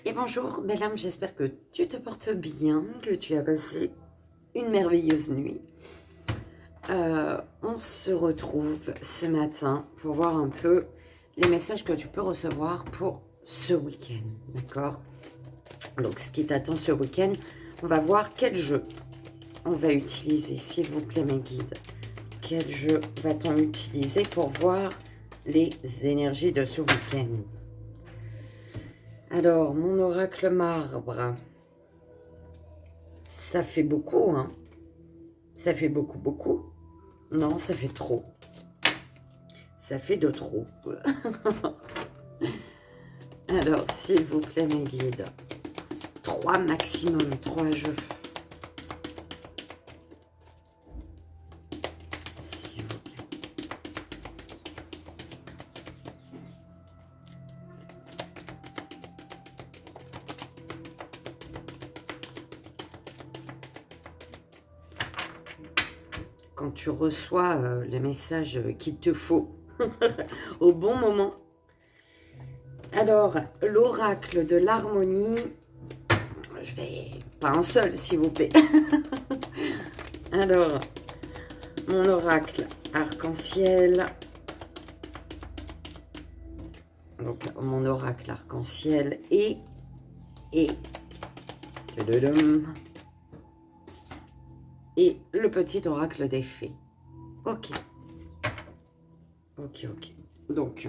Et bonjour, belle âme, j'espère que tu te portes bien, que tu as passé une merveilleuse nuit. On se retrouve ce matin pour voir un peu les messages que tu peux recevoir pour ce week-end, d'accord? Donc, ce qui t'attend ce week-end, on va voir quel jeu on va utiliser, s'il vous plaît, mes guides. Quel jeu va-t-on utiliser pour voir les énergies de ce week-end? Alors, mon oracle marbre, ça fait beaucoup, hein? Ça fait beaucoup, beaucoup. Non, ça fait trop. Ça fait de trop. Alors, s'il vous plaît, mes guides, 3 maximum, 3 jeux. S'il vous plaît. Quand tu reçois les messages qu'il te faut au bon moment. Alors, l'oracle de l'harmonie, je vais... Pas un seul, s'il vous plaît. Alors, mon oracle arc-en-ciel. Donc, mon oracle arc-en-ciel et le petit oracle des fées. Ok. Ok, ok. Donc,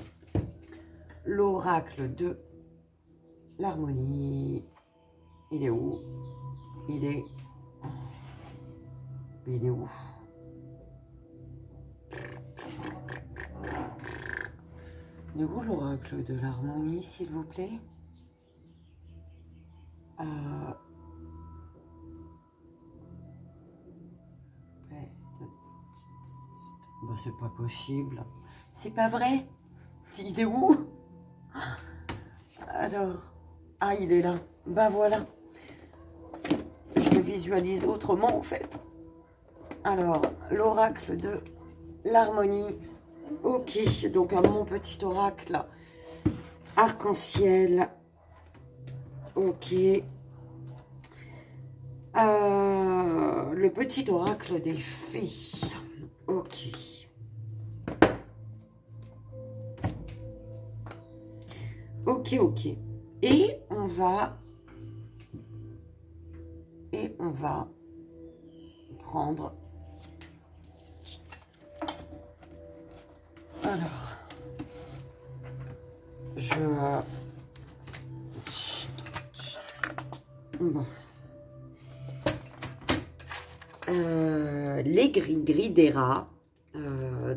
l'oracle de l'harmonie, il est où? Il est où? Il est où l'oracle de l'harmonie, s'il vous plaît? Bah, c'est pas possible. C'est pas vrai. Il est où? Alors, ah, il est là. Bah voilà. Je le visualise autrement, en fait. Alors, l'oracle de l'harmonie. Ok, donc mon petit oracle arc-en-ciel. Ok. Le petit oracle des fées. Ok. Ok, ok. Et on va prendre... Alors, bon. Les gris-gris des rats.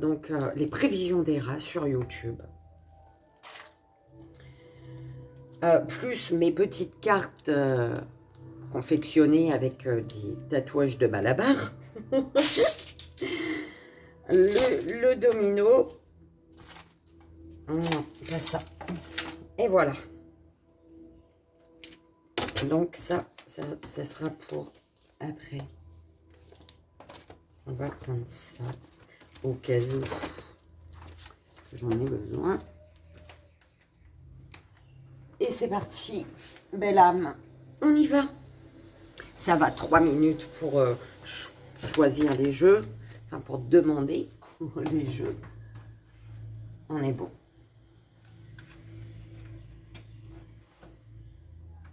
Donc, les prévisions des rats sur YouTube. Plus mes petites cartes confectionnées avec des tatouages de Malabar. le domino. Non, pas ça. Et voilà. Donc ça sera pour après. On va prendre ça au cas où j'en ai besoin. Et c'est parti, belle âme. On y va. Ça va 3 minutes pour choisir les jeux. Enfin, pour demander les jeux. On est bon.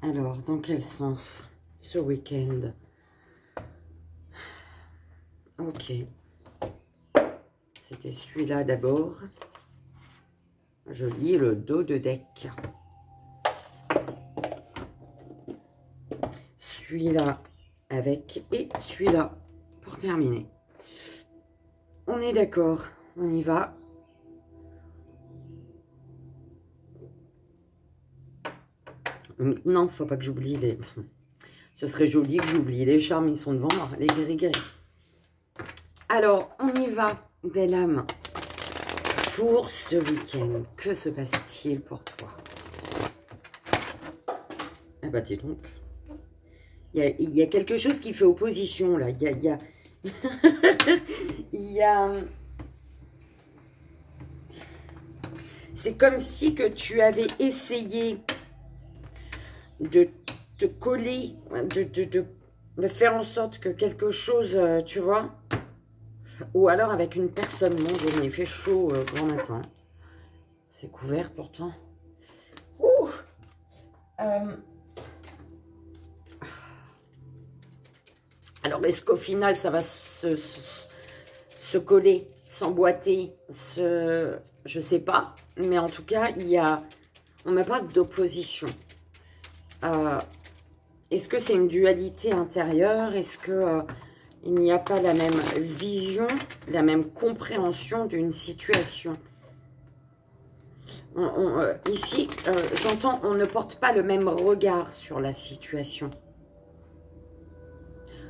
Alors, dans quel sens ce week-end? Ok. C'était celui-là d'abord. Je lis le dos de deck. Celui-là avec et celui-là pour terminer. On est d'accord, on y va. Non, faut pas que j'oublie les... Ce serait joli que j'oublie. Les charmes, ils sont devant moi, les gris-gris. Alors, on y va, belle âme. Pour ce week-end, que se passe-t-il pour toi? Ah bah, dis donc. Il y a quelque chose qui fait opposition, là. Il y a... C'est comme si que tu avais essayé de te coller, de faire en sorte que quelque chose, tu vois, ou alors avec une personne, mon Dieu, mais il fait chaud grand matin. C'est couvert pourtant. Ouh alors, est-ce qu'au final, ça va se coller, s'emboîter, je sais pas. Mais en tout cas, on n'a pas d'opposition. Est-ce que c'est une dualité intérieure? Est-ce que il n'y a pas la même vision, la même compréhension d'une situation? Ici, j'entends, on ne porte pas le même regard sur la situation.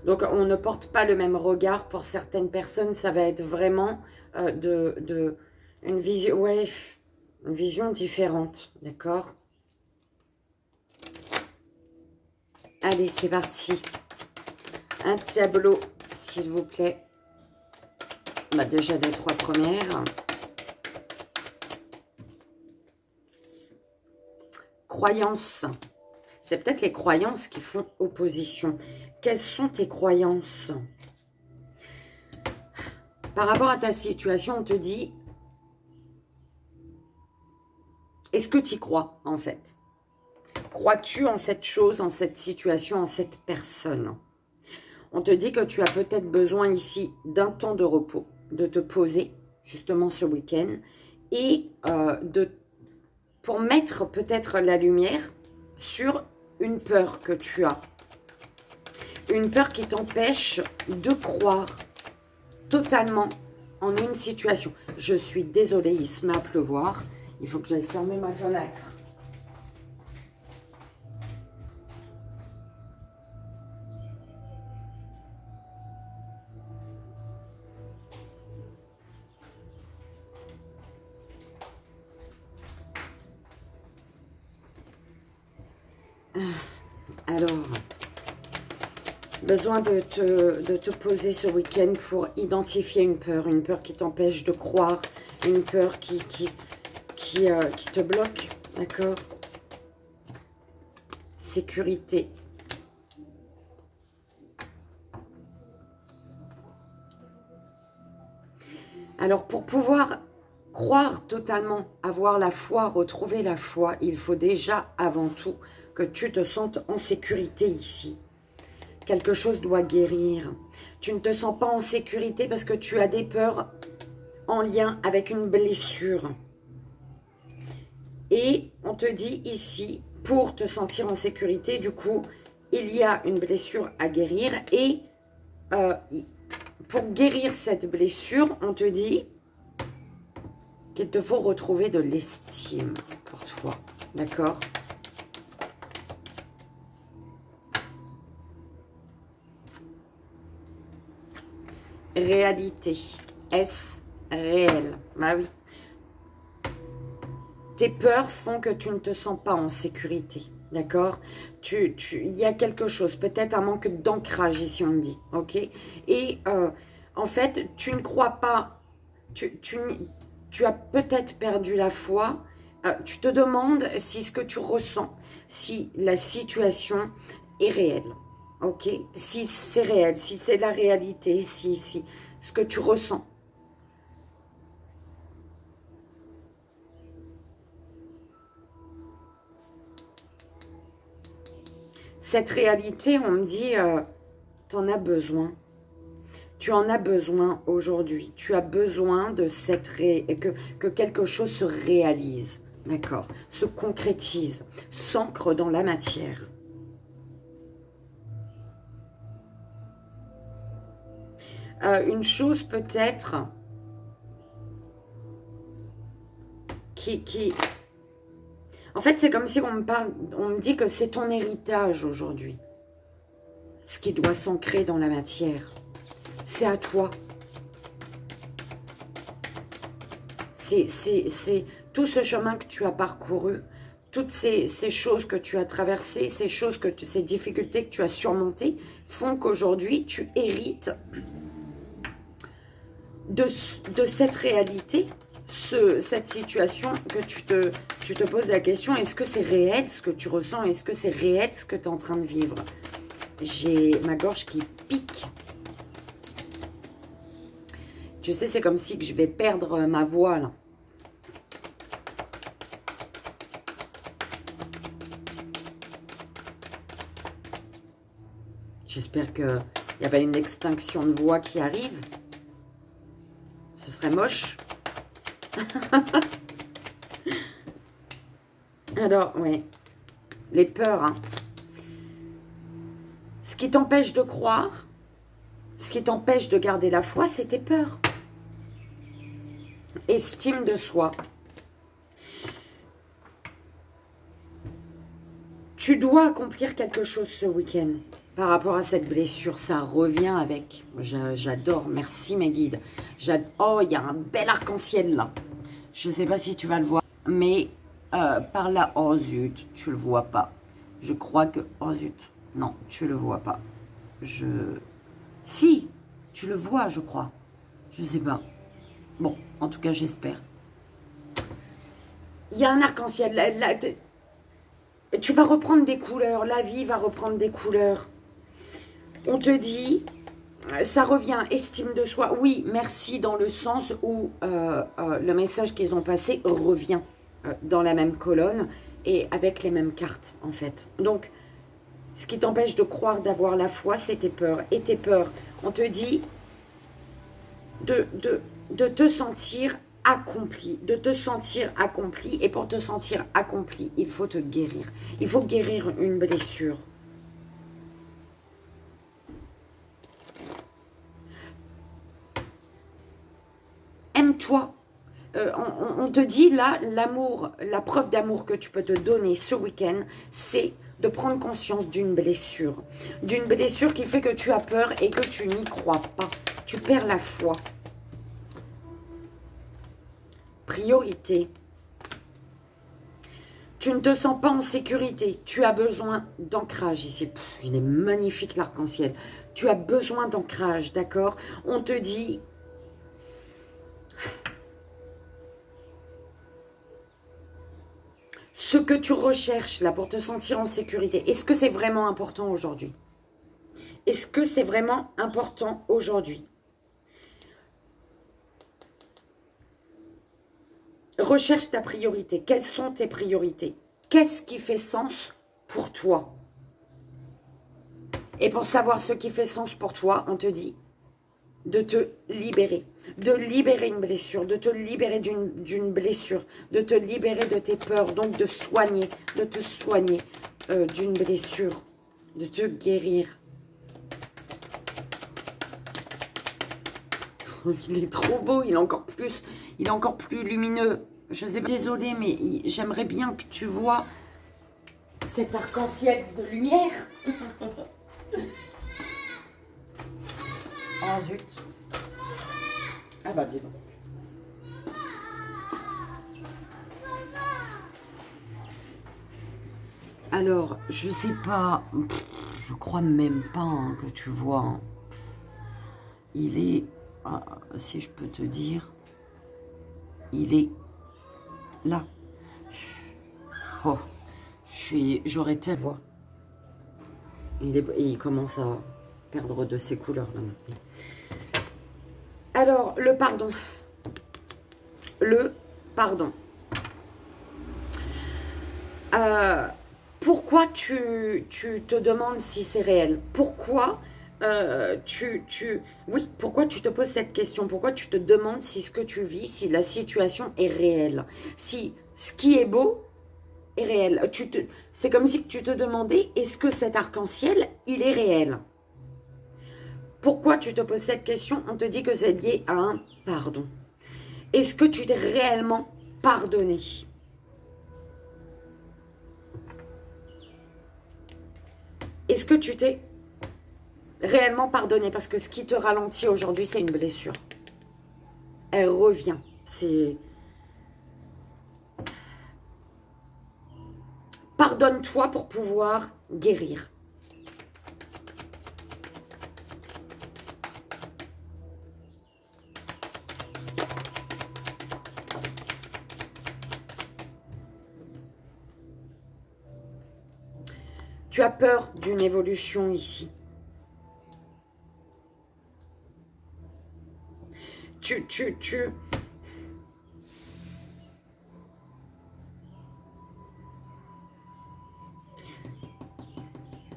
Donc, on ne porte pas le même regard. Pour certaines personnes, ça va être vraiment une vision, ouais, une vision différente, d'accord? Allez, c'est parti. Un tableau, s'il vous plaît. Bah, déjà les 3 premières. Croyances. C'est peut-être les croyances qui font opposition. Quelles sont tes croyances? Par rapport à ta situation, on te dit, est-ce que tu y crois, en fait? Crois-tu en cette chose, en cette situation, en cette personne? On te dit que tu as peut-être besoin ici d'un temps de repos, de te poser, justement ce week-end, et pour mettre peut-être la lumière sur une peur que tu as. Une peur qui t'empêche de croire totalement en une situation. Je suis désolée, il se met à pleuvoir. Il faut que j'aille fermer ma fenêtre. Alors, besoin de te poser ce week-end pour identifier une peur qui t'empêche de croire, une peur qui te bloque, d'accord? Sécurité. Alors, pour pouvoir croire totalement, avoir la foi, retrouver la foi, il faut déjà, avant tout, que tu te sentes en sécurité ici. Quelque chose doit guérir. Tu ne te sens pas en sécurité parce que tu as des peurs en lien avec une blessure. Et on te dit ici, pour te sentir en sécurité, du coup, il y a une blessure à guérir. Et pour guérir cette blessure, on te dit qu'il te faut retrouver de l'estime pour toi. D'accord ? Réalité. Est-ce réel? Bah oui. Tes peurs font que tu ne te sens pas en sécurité. D'accord? Il y a quelque chose, peut-être un manque d'ancrage ici, on me dit. Ok? Et en fait, tu ne crois pas. Tu as peut-être perdu la foi. Tu te demandes si ce que tu ressens, si la situation est réelle. Ok, si c'est réel, si c'est la réalité, si ce que tu ressens. Cette réalité, on me dit, tu en as besoin. Tu en as besoin aujourd'hui. Tu as besoin de que quelque chose se réalise, d'accord, se concrétise, s'ancre dans la matière. Une chose peut-être En fait, c'est comme si on me dit que c'est ton héritage aujourd'hui. Ce qui doit s'ancrer dans la matière. C'est à toi. C'est tout ce chemin que tu as parcouru, toutes ces choses que tu as traversées, ces difficultés que tu as surmontées, font qu'aujourd'hui, tu hérites de cette réalité cette situation, que tu te poses la question, est-ce que c'est réel ce que tu ressens? Est-ce que c'est réel ce que tu es en train de vivre? J'ai ma gorge qui pique. Tu sais, c'est comme si que je vais perdre ma voix, là. J'espère qu'il n'y a pas une extinction de voix qui arrive. Ce serait moche. Alors, oui. Les peurs, hein. Ce qui t'empêche de croire, ce qui t'empêche de garder la foi, c'est tes peurs. Estime de soi. Tu dois accomplir quelque chose ce week-end par rapport à cette blessure. Ça revient avec. J'adore. Merci mes guides. Oh, il y a un bel arc-en-ciel là. Je ne sais pas si tu vas le voir. Mais par là, oh zut, tu le vois pas. Je crois que... Oh zut, non, tu le vois pas. Si, tu le vois, je crois. Je sais pas. Bon, en tout cas, j'espère. Il y a un arc-en-ciel. Là, tu vas reprendre des couleurs. La vie va reprendre des couleurs. On te dit, ça revient, estime de soi. Oui, merci dans le sens où le message qu'ils ont passé revient dans la même colonne et avec les mêmes cartes, en fait. Donc, ce qui t'empêche de croire, d'avoir la foi, c'est tes peurs. Et tes peurs, on te dit de te sentir accompli, de te sentir accompli. Et pour te sentir accompli, il faut te guérir. Il faut guérir une blessure. Aime-toi. On te dit là, l'amour, la preuve d'amour que tu peux te donner ce week-end, c'est de prendre conscience d'une blessure. D'une blessure qui fait que tu as peur et que tu n'y crois pas. Tu perds la foi. Priorité. Tu ne te sens pas en sécurité. Tu as besoin d'ancrage ici. Il est magnifique l'arc-en-ciel. Tu as besoin d'ancrage, d'accord? On te dit... Ce que tu recherches là pour te sentir en sécurité, est-ce que c'est vraiment important aujourd'hui? Est-ce que c'est vraiment important aujourd'hui? Recherche ta priorité. Quelles sont tes priorités? Qu'est-ce qui fait sens pour toi? Et pour savoir ce qui fait sens pour toi, on te dit de te libérer. De libérer une blessure, de te libérer d'une blessure, de te libérer de tes peurs, donc de soigner, de te soigner d'une blessure, de te guérir. Il est trop beau, il est encore plus lumineux. Je sais pas, désolée, mais j'aimerais bien que tu vois cet arc-en-ciel de lumière. Oh zut. Ah bah dis donc. Alors, je sais pas, je crois même pas hein, que tu vois. Hein. Il est, si je peux te dire, il est là. Oh, j'aurais tellement voix. Il commence à perdre de ses couleurs là maintenant. Alors, le pardon. Le pardon. Pourquoi tu te demandes si c'est réel? Pourquoi oui, pourquoi tu te poses cette question? Pourquoi tu te demandes si ce que tu vis, si la situation est réelle? Si ce qui est beau est réel. C'est comme si tu te demandais, est-ce que cet arc-en-ciel, il est réel? Pourquoi tu te poses cette question? On te dit que c'est lié à un pardon. Est-ce que tu t'es réellement pardonné? Est-ce que tu t'es réellement pardonné? Parce que ce qui te ralentit aujourd'hui, c'est une blessure. Elle revient. C'est... Pardonne-toi pour pouvoir guérir. Tu as peur d'une évolution ici. Tu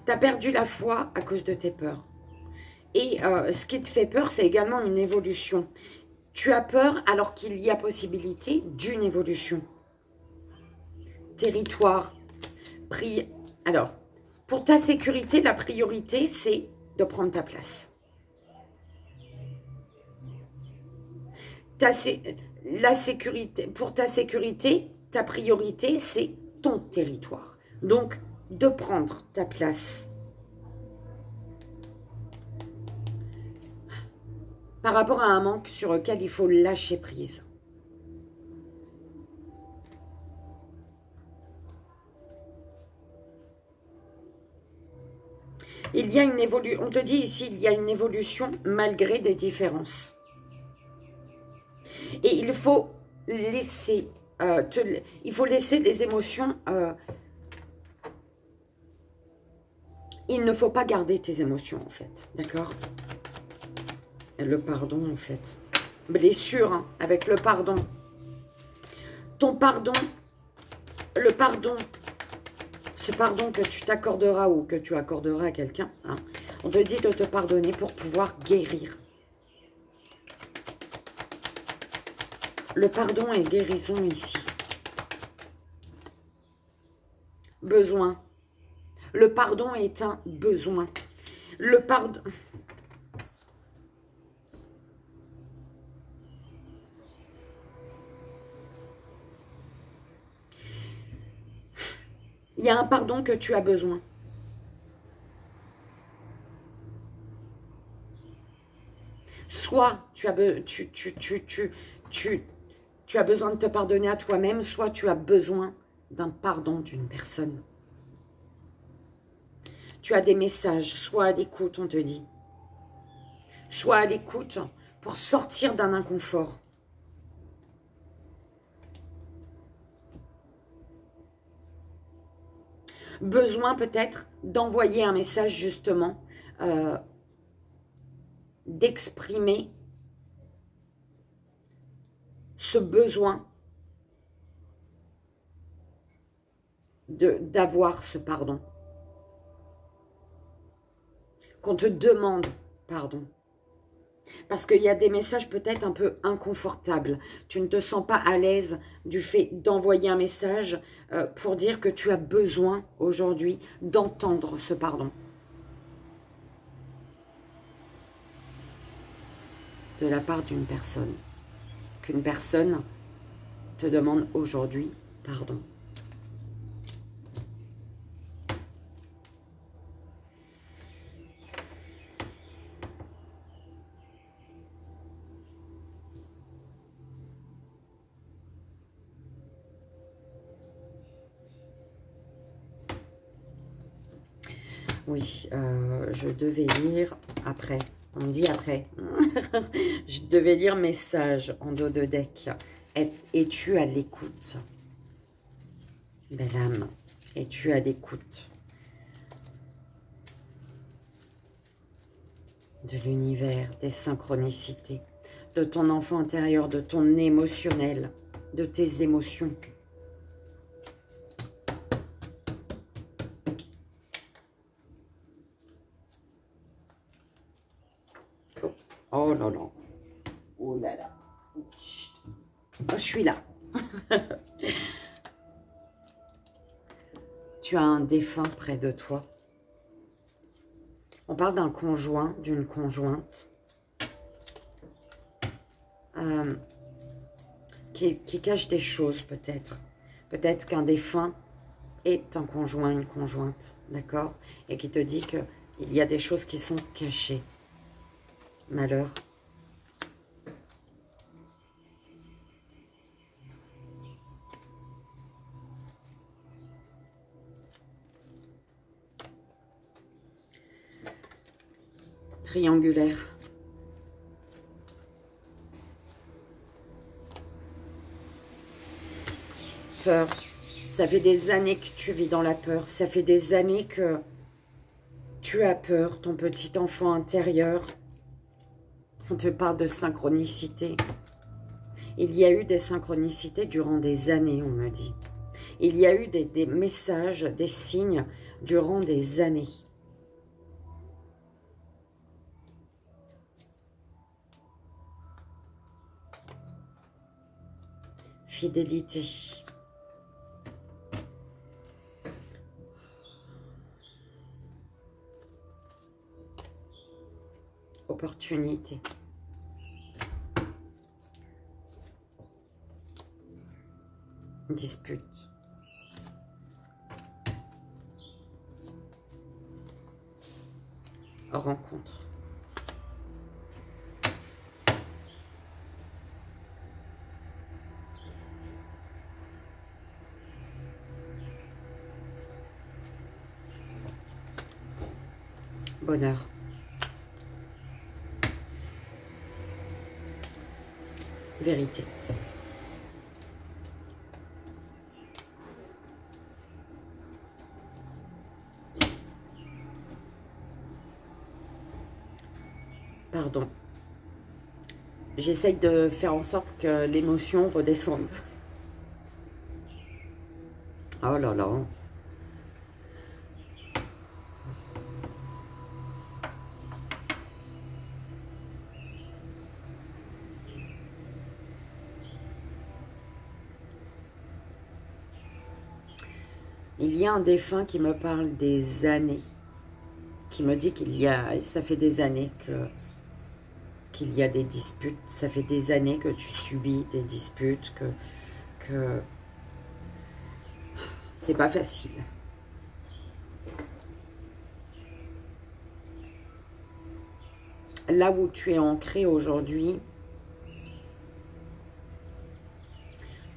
as perdu la foi à cause de tes peurs. Et ce qui te fait peur, c'est également une évolution. Tu as peur alors qu'il y a possibilité d'une évolution. Territoire, alors, pour ta sécurité, la priorité, c'est de prendre ta place. La sécurité, pour ta sécurité, ta priorité, c'est ton territoire. Donc, de prendre ta place. Par rapport à un manque sur lequel il faut lâcher prise. Il y a une évolution, on te dit ici, il y a une évolution malgré des différences. Et il faut laisser, les émotions. Il ne faut pas garder tes émotions, en fait. D'accord? Le pardon, en fait. Blessure, hein, avec le pardon. Ton pardon, le pardon, ce pardon que tu t'accorderas ou que tu accorderas à quelqu'un, hein, on te dit de te pardonner pour pouvoir guérir. Le pardon est guérison ici. Besoin. Le pardon est un besoin. Le pardon... Il y a un pardon que tu as besoin. Soit tu as besoin de te pardonner à toi-même, soit tu as besoin d'un pardon d'une personne. Tu as des messages, soit à l'écoute, on te dit. Soit à l'écoute pour sortir d'un inconfort. Besoin peut-être d'envoyer un message justement, d'exprimer ce besoin d'avoir ce pardon. Qu'on te demande pardon. Parce qu'il y a des messages peut-être un peu inconfortables. Tu ne te sens pas à l'aise du fait d'envoyer un message pour dire que tu as besoin aujourd'hui d'entendre ce pardon. De la part d'une personne. Qu'une personne te demande aujourd'hui pardon. Oui, je devais lire après. On me dit après. Je devais lire message en dos de deck. Es-tu à l'écoute? Belle âme, es-tu à l'écoute de l'univers, des synchronicités, de ton enfant intérieur, de ton émotionnel, de tes émotions? Oh là là. Oh là là. Chut. Oh, je suis là. Tu as un défunt près de toi. On parle d'un conjoint, d'une conjointe. Qui cache des choses peut-être. Peut-être qu'un défunt est un conjoint, une conjointe. D'accord? Et qui te dit qu'il y a des choses qui sont cachées. Malheur. Triangulaire. Peur. Ça fait des années que tu vis dans la peur. Ça fait des années que Tu as peur, ton petit enfant intérieur. On te parle de synchronicité. Il y a eu des synchronicités durant des années, on me dit. Il y a eu des messages, des signes durant des années. Fidélité. Opportunité. Dispute. Rencontre. Bonheur. Vérité. Pardon. J'essaye de faire en sorte que l'émotion redescende. Oh là là. Il y a un défunt qui me parle des années, qui me dit ça fait des années qu'il y a des disputes, ça fait des années que tu subis des disputes, que c'est pas facile. Là où tu es ancré aujourd'hui,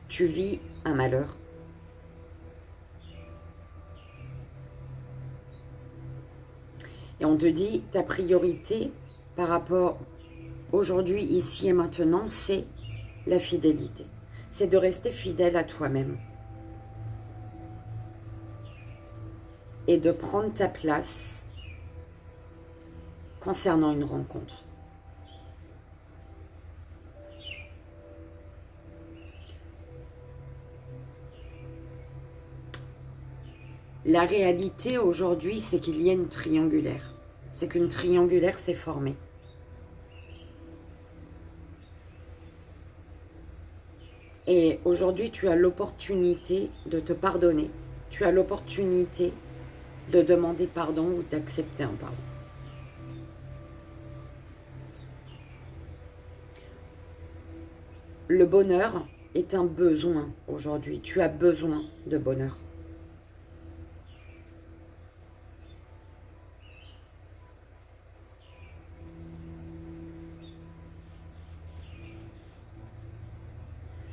tu vis un malheur. Et on te dit, ta priorité par rapport aujourd'hui, ici et maintenant, c'est la fidélité. C'est de rester fidèle à toi-même. Et de prendre ta place concernant une rencontre. La réalité aujourd'hui, c'est qu'il y a une triangulaire. C'est qu'une triangulaire s'est formée. Et aujourd'hui, tu as l'opportunité de te pardonner. Tu as l'opportunité de demander pardon ou d'accepter un pardon. Le bonheur est un besoin aujourd'hui. Tu as besoin de bonheur.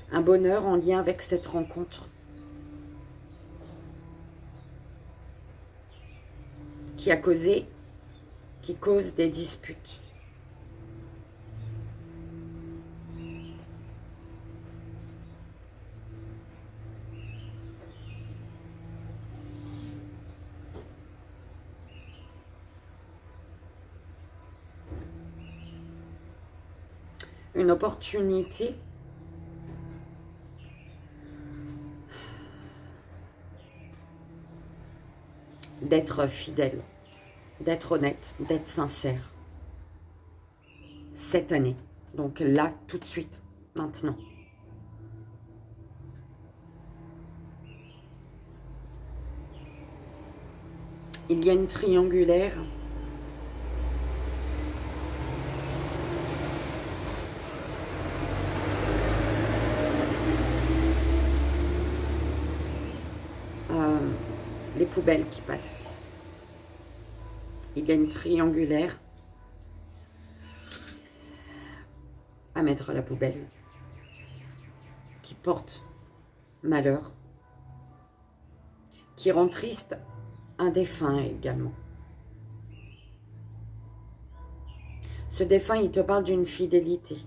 Un bonheur en lien avec cette rencontre qui cause des disputes. Une opportunité d'être fidèle, d'être honnête, d'être sincère. Cette année. Donc là, tout de suite, maintenant. Il y a une triangulaire. Les poubelles qui passent. Il y a une triangulaire à mettre à la poubelle qui porte malheur, qui rend triste un défunt également. Ce défunt, il te parle d'une fidélité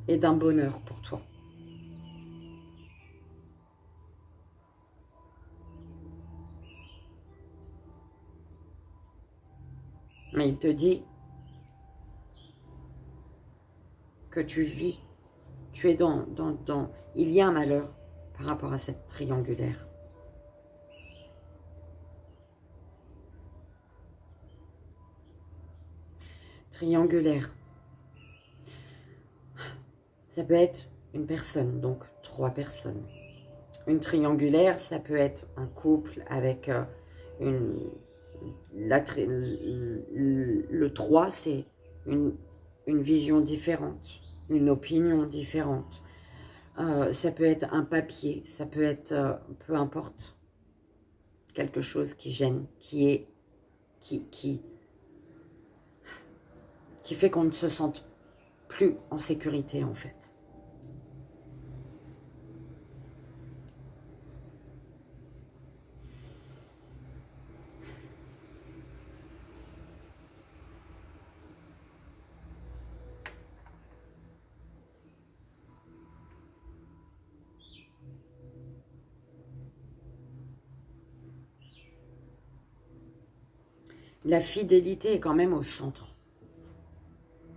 et d'un bonheur pour toi. Mais il te dit que tu vis, tu es il y a un malheur par rapport à cette triangulaire. Triangulaire. Ça peut être une personne, donc 3 personnes. Une triangulaire, ça peut être un couple avec le 3, c'est une vision différente, une opinion différente. Ça peut être un papier, ça peut être, peu importe, quelque chose qui gêne, qui fait qu'on ne se sente plus en sécurité en fait. La fidélité est quand même au centre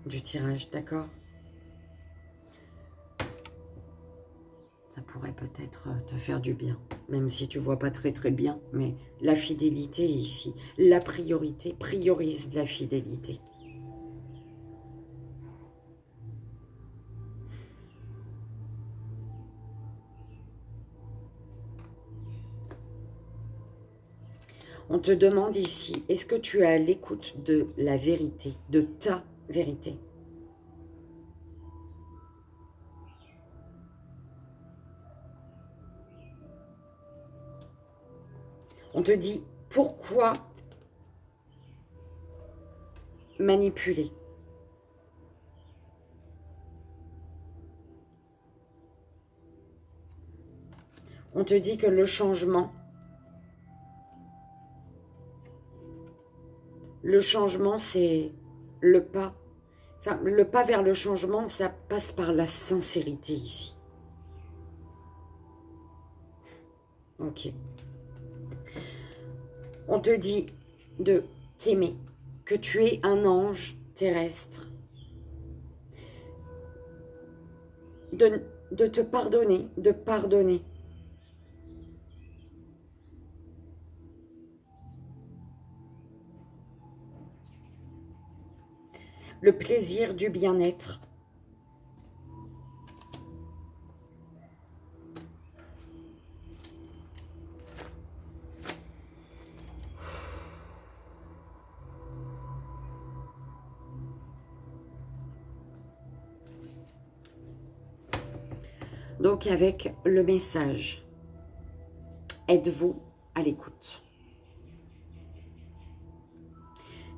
du tirage, d'accord? Ça pourrait peut-être te faire du bien, même si tu vois pas très très bien, mais la fidélité ici, la priorité, priorise la fidélité. On te demande ici, est-ce que tu es à l'écoute de la vérité, de ta vérité? On te dit, pourquoi manipuler? On te dit que le changement, c'est le pas. Enfin, le pas vers le changement, ça passe par la sincérité ici. Ok. On te dit de t'aimer, que tu es un ange terrestre. De te pardonner, de pardonner. Le plaisir du bien-être. Donc avec le message, êtes-vous à l'écoute?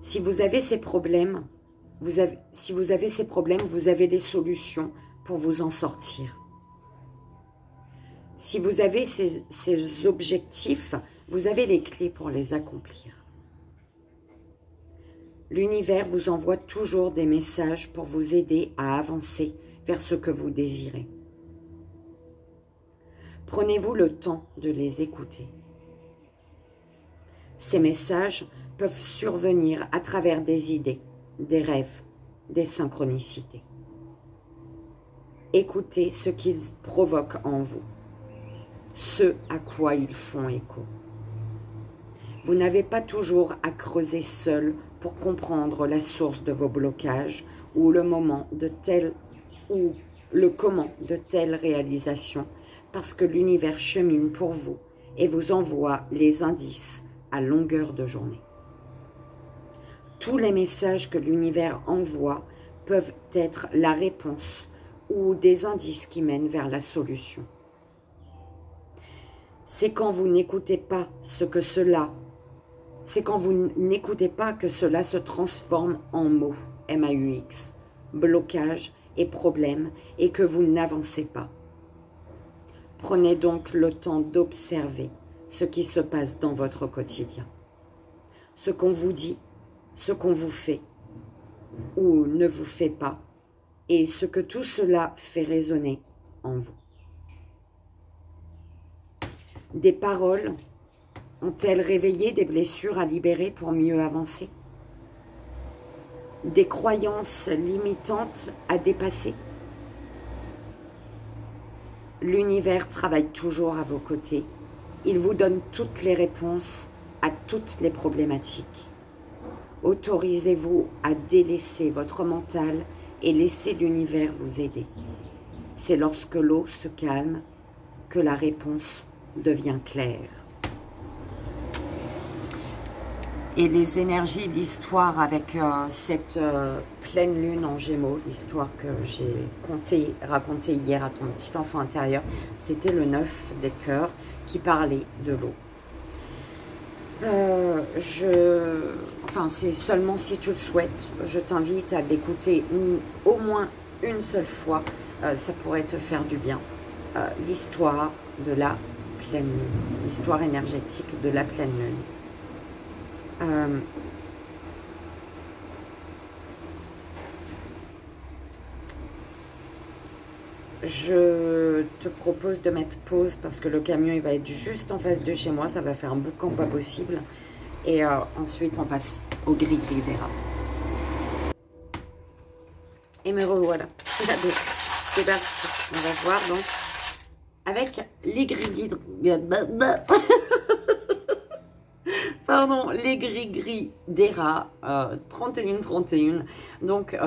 Si vous avez ces problèmes, vous avez des solutions pour vous en sortir. Si vous avez ces objectifs, vous avez les clés pour les accomplir. L'univers vous envoie toujours des messages pour vous aider à avancer vers ce que vous désirez. Prenez-vous le temps de les écouter. Ces messages peuvent survenir à travers des idées, des rêves, des synchronicités. Écoutez ce qu'ils provoquent en vous, ce à quoi ils font écho. Vous n'avez pas toujours à creuser seul pour comprendre la source de vos blocages ou le comment de telle réalisation, parce que l'univers chemine pour vous et vous envoie les indices à longueur de journée. Tous les messages que l'univers envoie peuvent être la réponse ou des indices qui mènent vers la solution. C'est quand vous n'écoutez pas que cela se transforme en mots, M-A-U-X, blocage et problème, et que vous n'avancez pas. Prenez donc le temps d'observer ce qui se passe dans votre quotidien. Ce qu'on vous dit, ce qu'on vous fait ou ne vous fait pas, et ce que tout cela fait résonner en vous. Des paroles ont-elles réveillé des blessures à libérer pour mieux avancer? des croyances limitantes à dépasser. L'univers travaille toujours à vos côtés. Il vous donne toutes les réponses à toutes les problématiques. Autorisez-vous à délaisser votre mental et laissez l'univers vous aider. C'est lorsque l'eau se calme que la réponse devient claire. Et les énergies d'histoire avec cette pleine lune en Gémeaux, l'histoire que j'ai racontée hier à ton petit enfant intérieur, c'était le 9 des cœurs qui parlait de l'eau. Enfin, c'est seulement si tu le souhaites, je t'invite à l'écouter au moins une seule fois, ça pourrait te faire du bien. L'histoire de la pleine lune, l'histoire énergétique de la pleine lune. Je te propose de mettre pause parce que le camion il va être juste en face de chez moi, ça va faire un boucan pas possible. Et ensuite on passe au gris-gris des rats. Et me revoilà. C'est parti. On va voir donc avec les gris-gris. Pardon, les gris-gris des rats, 31-31. Donc,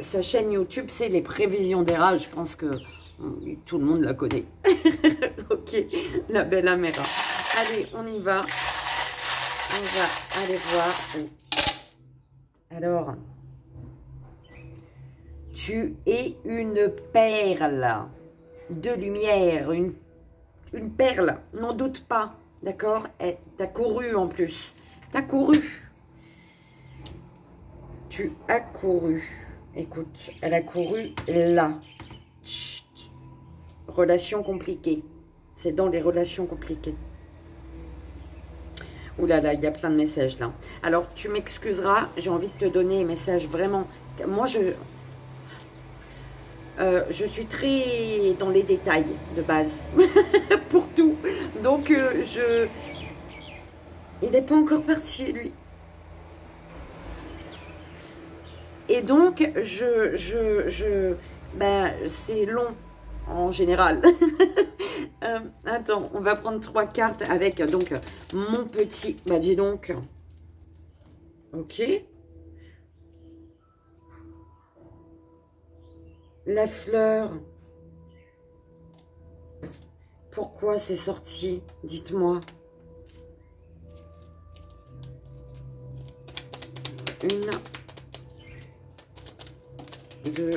sa chaîne YouTube, c'est les prévisions des rats. Je pense que tout le monde la connaît. Ok, la belle Améra. Allez, on y va. On va aller voir. Alors, tu es une perle de lumière, une perle, n'en doute pas. D'accord? T'as couru en plus. T'as couru. Tu as couru. Écoute, elle a couru là. Chut. Relations compliquées. C'est dans les relations compliquées. Ouh là là, il y a plein de messages là. Alors, tu m'excuseras, j'ai envie de te donner un message vraiment... Moi, je suis très dans les détails de base pour tout. Donc, il n'est pas encore parti, lui. Et donc, ben, c'est long en général. Attends, on va prendre 3 cartes avec donc mon petit... Bah, dis donc. Ok. La fleur. Pourquoi c'est sorti? Dites-moi. Une, 2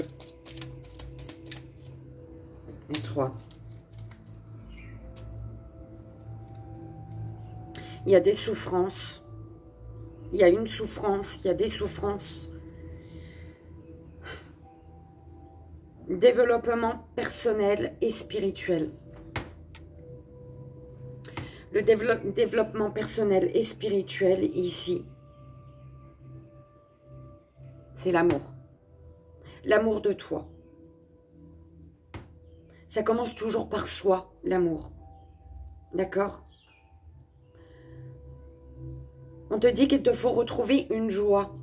et 3. Il y a des souffrances. Il y a une souffrance. Il y a des souffrances. Développement personnel et spirituel. Le développement personnel et spirituel ici, c'est l'amour. L'amour de toi. Ça commence toujours par soi, l'amour. D'accord? On te dit qu'il te faut retrouver une joie.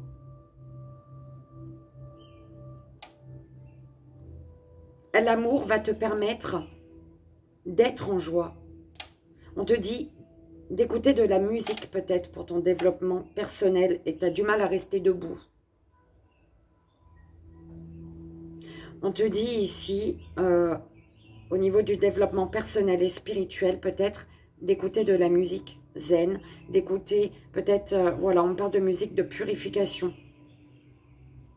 L'amour va te permettre d'être en joie. On te dit d'écouter de la musique peut-être pour ton développement personnel et tu as du mal à rester debout. On te dit ici, au niveau du développement personnel et spirituel, peut-être d'écouter de la musique zen, d'écouter peut-être, voilà, on parle de musique de purification.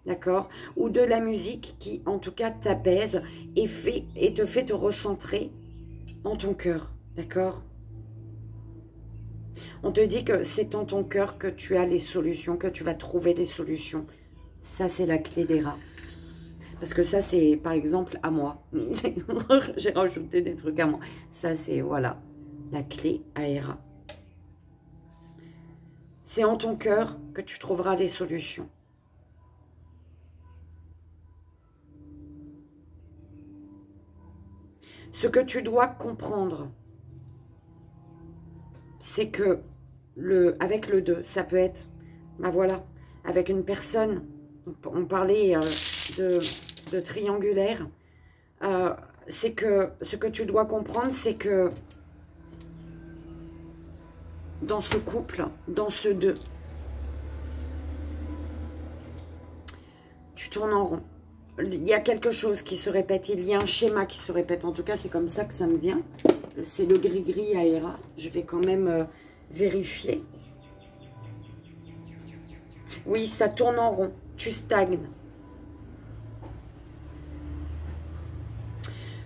D'accord? Ou de la musique qui, en tout cas, t'apaise et te fait te recentrer en ton cœur. D'accord? On te dit que c'est en ton cœur que tu as les solutions, que tu vas trouver les solutions. Ça, c'est la clé des rats. Parce que ça, c'est, par exemple, à moi. J'ai rajouté des trucs à moi. Ça, c'est, voilà, la clé à Héra. C'est en ton cœur que tu trouveras les solutions. Ce que tu dois comprendre, c'est que avec le 2, ça peut être, ben voilà, avec une personne, on parlait de triangulaire, c'est que ce que tu dois comprendre, c'est que dans ce couple, dans ce deux, tu tournes en rond. Il y a quelque chose qui se répète, il y a un schéma qui se répète. En tout cas, c'est comme ça que ça me vient. C'est le gris-gris Aera. Je vais quand même vérifier. Oui, ça tourne en rond. Tu stagnes.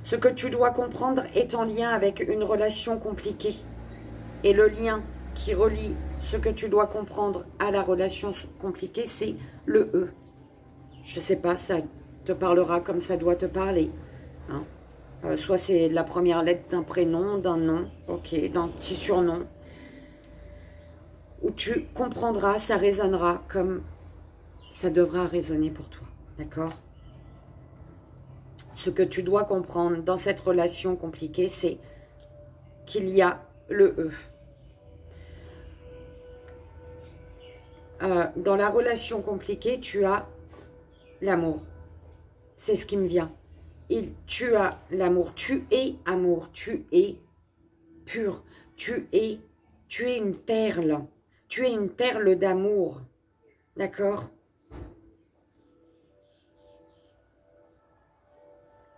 Ce que tu dois comprendre est en lien avec une relation compliquée. Et le lien qui relie ce que tu dois comprendre à la relation compliquée, c'est le E. Je ne sais pas, ça te parlera comme ça doit te parler. Hein. Soit c'est la première lettre d'un prénom, d'un nom, ok, d'un petit surnom. Où tu comprendras, ça résonnera comme ça devra résonner pour toi. D'accord? Ce que tu dois comprendre dans cette relation compliquée, c'est qu'il y a le E. Dans la relation compliquée, tu as l'amour. C'est ce qui me vient. Et tu as l'amour. Tu es amour. Tu es pur. Tu es une perle. Tu es une perle d'amour. D'accord?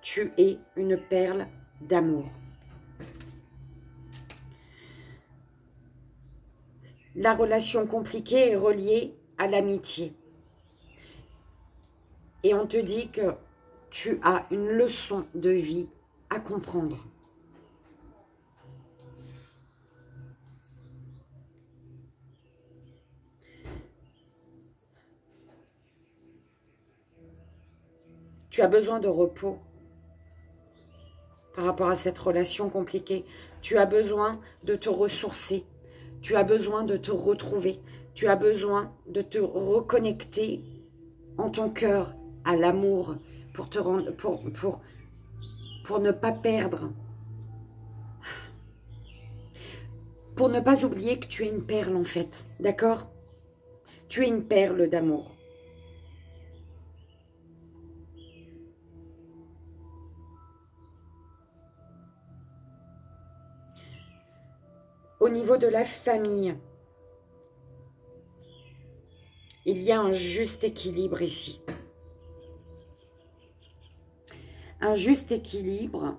Tu es une perle d'amour. La relation compliquée est reliée à l'amitié. Et on te dit que tu as une leçon de vie à comprendre. Tu as besoin de repos par rapport à cette relation compliquée. Tu as besoin de te ressourcer. Tu as besoin de te retrouver. Tu as besoin de te reconnecter en ton cœur à l'amour pour te rendre, pour ne pas perdre. Pour ne pas oublier que tu es une perle en fait. D'accord? Tu es une perle d'amour. Au niveau de la famille, il y a un juste équilibre ici. Un juste équilibre.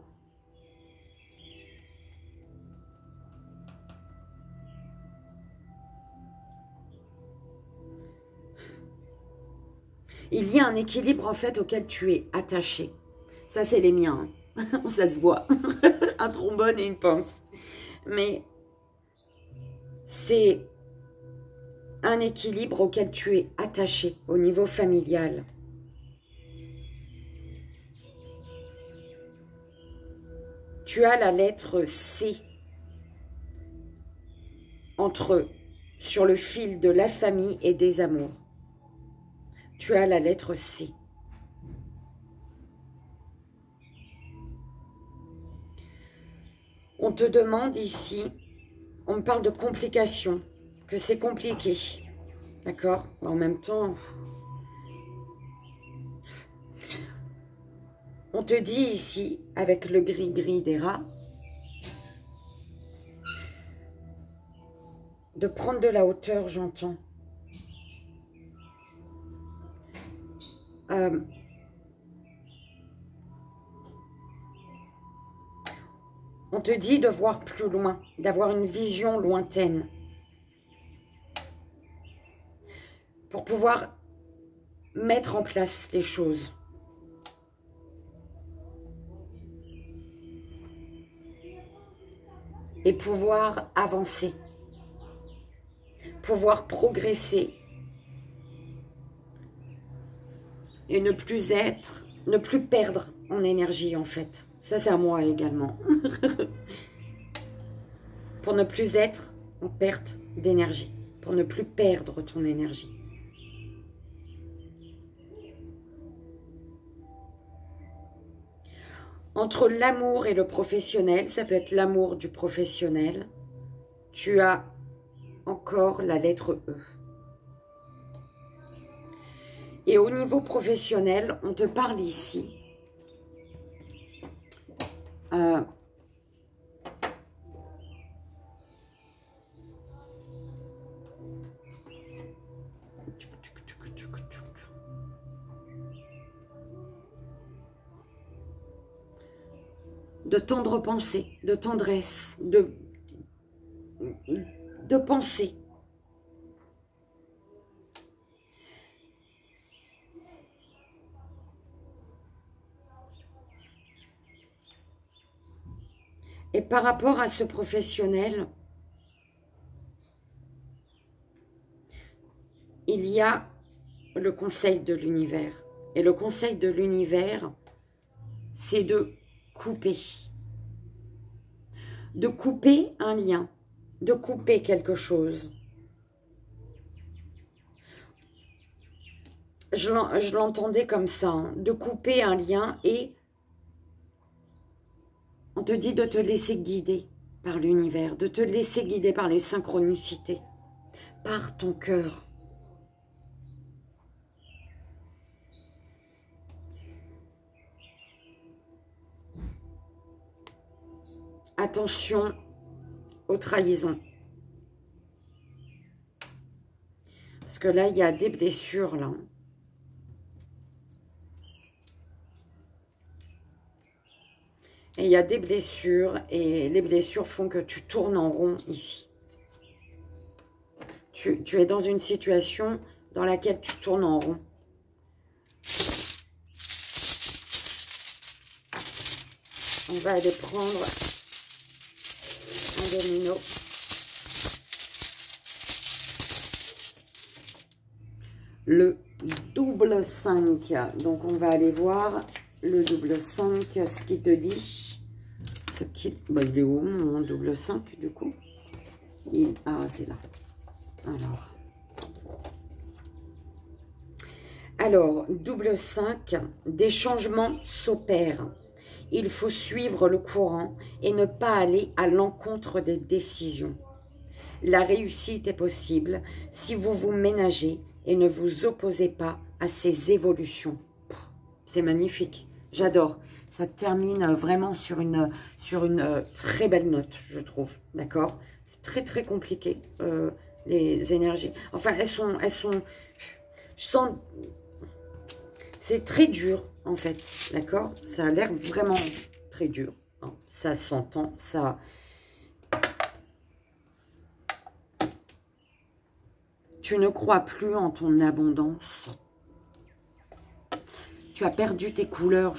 Il y a un équilibre en fait auquel tu es attaché. Ça, c'est les miens. Hein. Ça se voit. Un trombone et une pince. Mais c'est un équilibre auquel tu es attaché au niveau familial. Tu as la lettre C sur le fil de la famille et des amours. Tu as la lettre C. On te demande ici, on me parle de complications, que c'est compliqué. D'accord? En même temps, on te dit ici, avec le gris-gris des rats, de prendre de la hauteur, j'entends. On te dit de voir plus loin, d'avoir une vision lointaine. Pour pouvoir mettre en place les choses. Et pouvoir avancer. Pouvoir progresser. Et ne plus perdre en énergie en fait. Ça c'est à moi également. Pour ne plus être en perte d'énergie. Pour ne plus perdre ton énergie. Entre l'amour et le professionnel, ça peut être l'amour du professionnel, tu as encore la lettre E. Et au niveau professionnel, on te parle ici. De tendre pensée, de tendresse, de pensée. Et par rapport à ce professionnel, il y a le conseil de l'univers. Et le conseil de l'univers, c'est de couper. De couper un lien, de couper quelque chose. Je l'entendais comme ça, hein, de couper un lien et on te dit de te laisser guider par l'univers, de te laisser guider par les synchronicités, par ton cœur. Attention aux trahisons. Parce que là, il y a des blessures, là. Et il y a des blessures, et les blessures font que tu tournes en rond ici. Tu es dans une situation dans laquelle tu tournes en rond. On va aller prendre un domino. Le double 5. Donc, on va aller voir le double 5, ce qui te dit. Bah, il est où mon double 5 du coup? Ah, c'est là. Alors, double 5, des changements s'opèrent. Il faut suivre le courant et ne pas aller à l'encontre des décisions. La réussite est possible si vous vous ménagez et ne vous opposez pas à ces évolutions. C'est magnifique, j'adore. Ça termine vraiment sur une très belle note, je trouve, d'accord? C'est très très compliqué, les énergies. Enfin, elles sont, je sens, c'est très dur, en fait, d'accord? Ça a l'air vraiment très dur, hein. Ça s'entend, ça... Tu ne crois plus en ton abondance. Tu as perdu tes couleurs.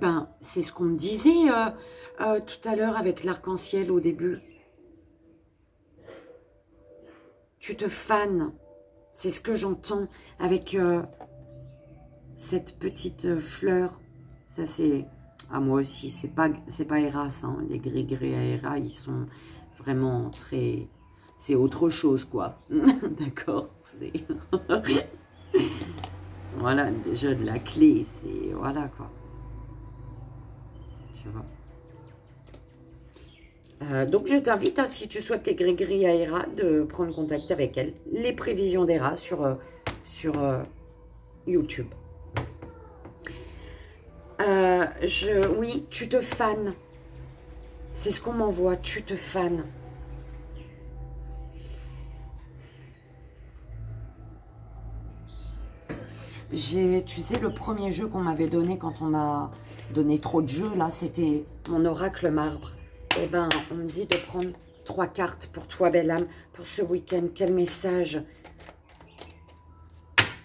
Ben, c'est ce qu'on me disait tout à l'heure avec l'arc-en-ciel au début. Tu te fanes. C'est ce que j'entends avec cette petite fleur. Ça, c'est... Ah, moi aussi, c'est pas Eras. Hein. Les gris-gris à Hera, ils sont vraiment très... C'est autre chose, quoi. D'accord. Voilà, déjà de la clé, c'est... Voilà, quoi. Tu vois. Donc, je t'invite, hein, si tu souhaites les gris-gris à Hera, de prendre contact avec elle. Les prévisions d'Hera sur YouTube. Oui, tu te fanes. C'est ce qu'on m'envoie, tu te fanes. Tu sais, le premier jeu qu'on m'avait donné quand on m'a donné trop de jeux, là, c'était mon oracle marbre. Eh ben, on me dit de prendre 3 cartes pour toi, belle âme, pour ce week-end. Quel message?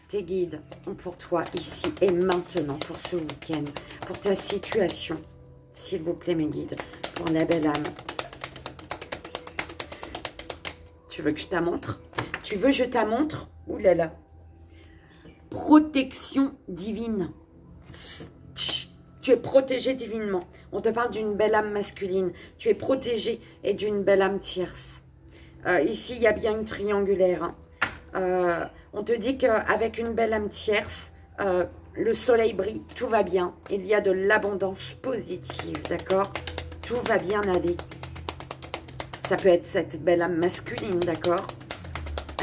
Tes guides ont pour toi ici et maintenant pour ce week-end, pour ta situation. S'il vous plaît, mes guides, pour la belle âme. Tu veux que je te montre? Tu veux que je te montre? Ouh là là. Protection divine. Tu es protégé divinement. On te parle d'une belle âme masculine. Tu es protégé et d'une belle âme tierce. Ici, il y a bien une triangulaire. Hein. On te dit qu'avec une belle âme tierce, le soleil brille, tout va bien. Il y a de l'abondance positive, d'accord? Tout va bien aller. Ça peut être cette belle âme masculine, d'accord?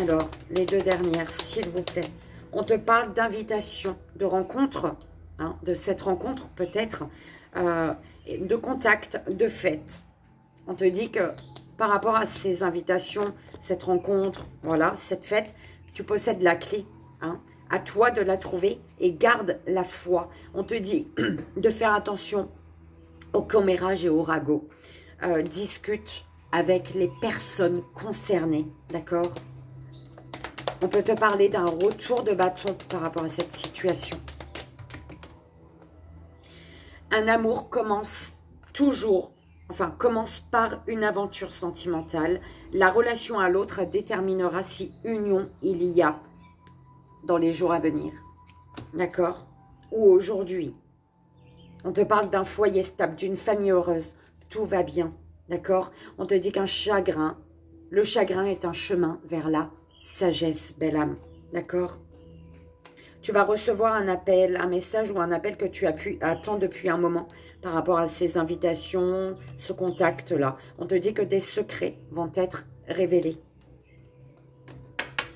Alors, les deux dernières, s'il vous plaît. On te parle d'invitation, de rencontre, hein, de cette rencontre peut-être, de contact, de fête. On te dit que par rapport à ces invitations, cette rencontre, voilà, cette fête, tu possèdes la clé, hein. À toi de la trouver et garde la foi. On te dit de faire attention au commérage et au ragot. Discute avec les personnes concernées, d'accord? On peut te parler d'un retour de bâton par rapport à cette situation. Un amour commence toujours, enfin commence par une aventure sentimentale. La relation à l'autre déterminera si union il y a dans les jours à venir, d'accord? Ou aujourd'hui. On te parle d'un foyer stable, d'une famille heureuse. Tout va bien, d'accord? On te dit qu'un chagrin, le chagrin est un chemin vers la sagesse, belle âme, d'accord? Tu vas recevoir un appel, un message ou un appel que tu attends depuis un moment par rapport à ces invitations, ce contact-là. On te dit que des secrets vont être révélés.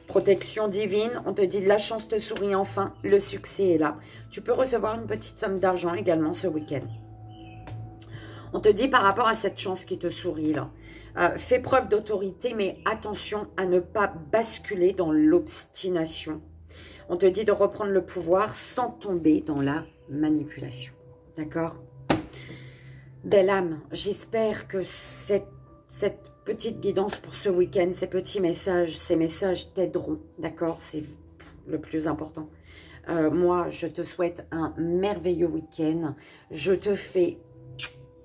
Protection divine, on te dit la chance te sourit enfin, le succès est là. Tu peux recevoir une petite somme d'argent également ce week-end. On te dit par rapport à cette chance qui te sourit là, fais preuve d'autorité, mais attention à ne pas basculer dans l'obstination. On te dit de reprendre le pouvoir sans tomber dans la manipulation. D'accord? Belle âme, j'espère que cette petite guidance pour ce week-end, ces petits messages, ces messages t'aideront. D'accord? C'est le plus important. Moi, je te souhaite un merveilleux week-end. Je te fais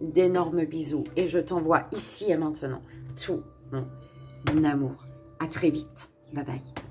d'énormes bisous et je t'envoie ici et maintenant tout mon amour. À très vite. Bye bye.